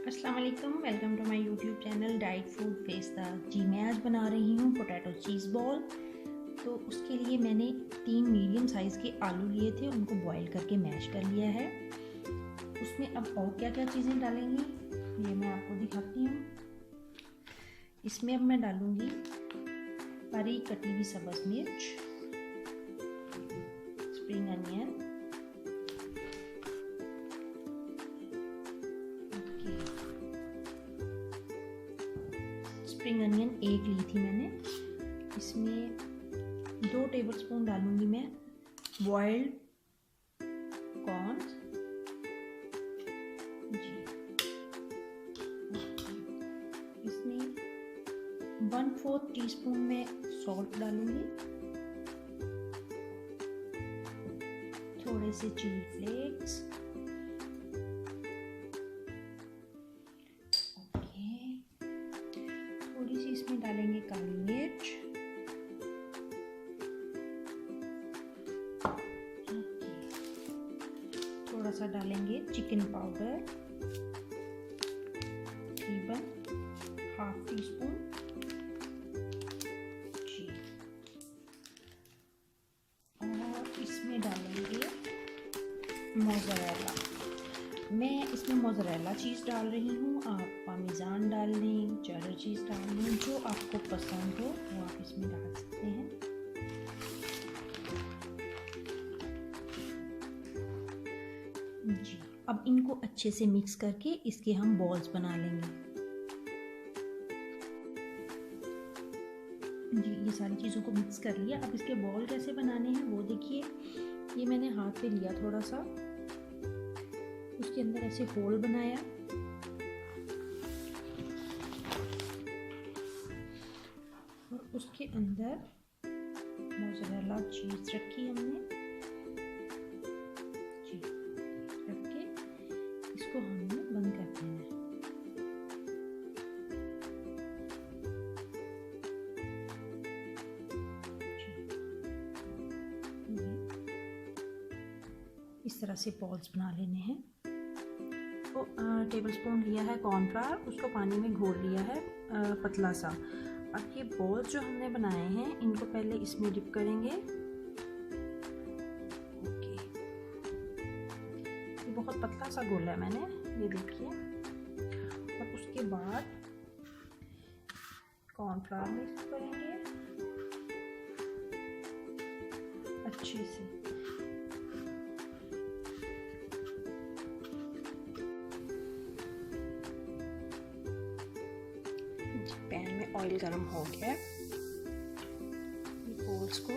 अस्सलाम वालेकुम, welcome to my YouTube channel diet food festa. जी, मैं आज बना रही हूँ पोटैटो चीज़ बॉल। तो उसके लिए मैंने 3 मीडियम साइज़ के आलू लिए थे, उनको बॉईल करके मैश कर लिया है। उसमें अब और क्या क्या चीज़ें डालेंगी ये मैं आपको दिखाती हूँ। इसमें अब मैं डालूँगी बारीक कटी हुई सब्ज़ मिर्च, स्प्रिंग अनियन, स्प्रिंग अनियन एक ली थी मैंने। इसमें 2 टेबलस्पून डालूंगी मैं बॉइल्ड कॉर्न्स। जी, इसमें 1/4 टीस्पून में सॉल्ट डालूंगी, थोड़े से चिली फ्लेक्स, थोड़ी सी इसमें डालेंगे काली मिर्च, थोड़ा सा डालेंगे चिकन पाउडर, तकरीबन 1/2 टीस्पून। जी, और इसमें डालेंगे मोज़रेला। मैं इसमें मोज़रेला चीज़ डाल रही हूँ, आप पामेजान डाल लें, चेडर चीज़ डाल लें, जो आपको पसंद हो वो आप इसमें डाल सकते हैं। जी, अब इनको अच्छे से मिक्स करके इसके हम बॉल्स बना लेंगे। जी, ये सारी चीज़ों को मिक्स कर लिया। अब इसके बॉल कैसे बनाने हैं वो देखिए। ये मैंने हाथ पे लिया थोड़ा सा, उसके अंदर ऐसे होल बनाया, और उसके अंदर मोज़रेला चीज़ रखी हमने। जी, रख के इसको हमने बंद कर देना है। इस तरह से बॉल्स बना लेने हैं। तो टेबलस्पून लिया है कॉर्नफ्लावर, उसको पानी में घोल लिया है पतला सा। अब ये बॉल्स जो हमने बनाए हैं इनको पहले इसमें डिप करेंगे। ओके, ये बहुत पतला सा घोला है मैंने, ये देखिए। और उसके बाद कॉर्नफ्लावर मिक्स करेंगे अच्छे से। पैन में ऑयल गरम हो गया, बॉल्स को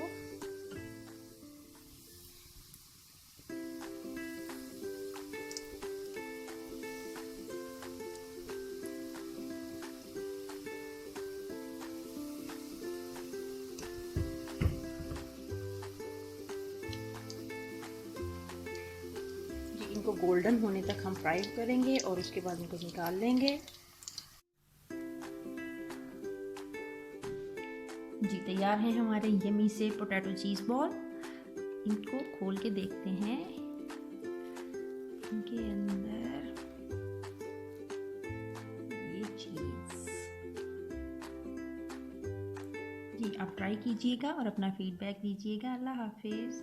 इनको गोल्डन होने तक हम फ्राई करेंगे और उसके बाद इनको निकाल लेंगे। जी, तैयार हैं हमारे यमी से पोटैटो चीज़ बॉल। इनको खोल के देखते हैं। इनके अंदर ये चीज़। जी, आप ट्राई कीजिएगा और अपना फीडबैक दीजिएगा। अल्लाह हाफिज़।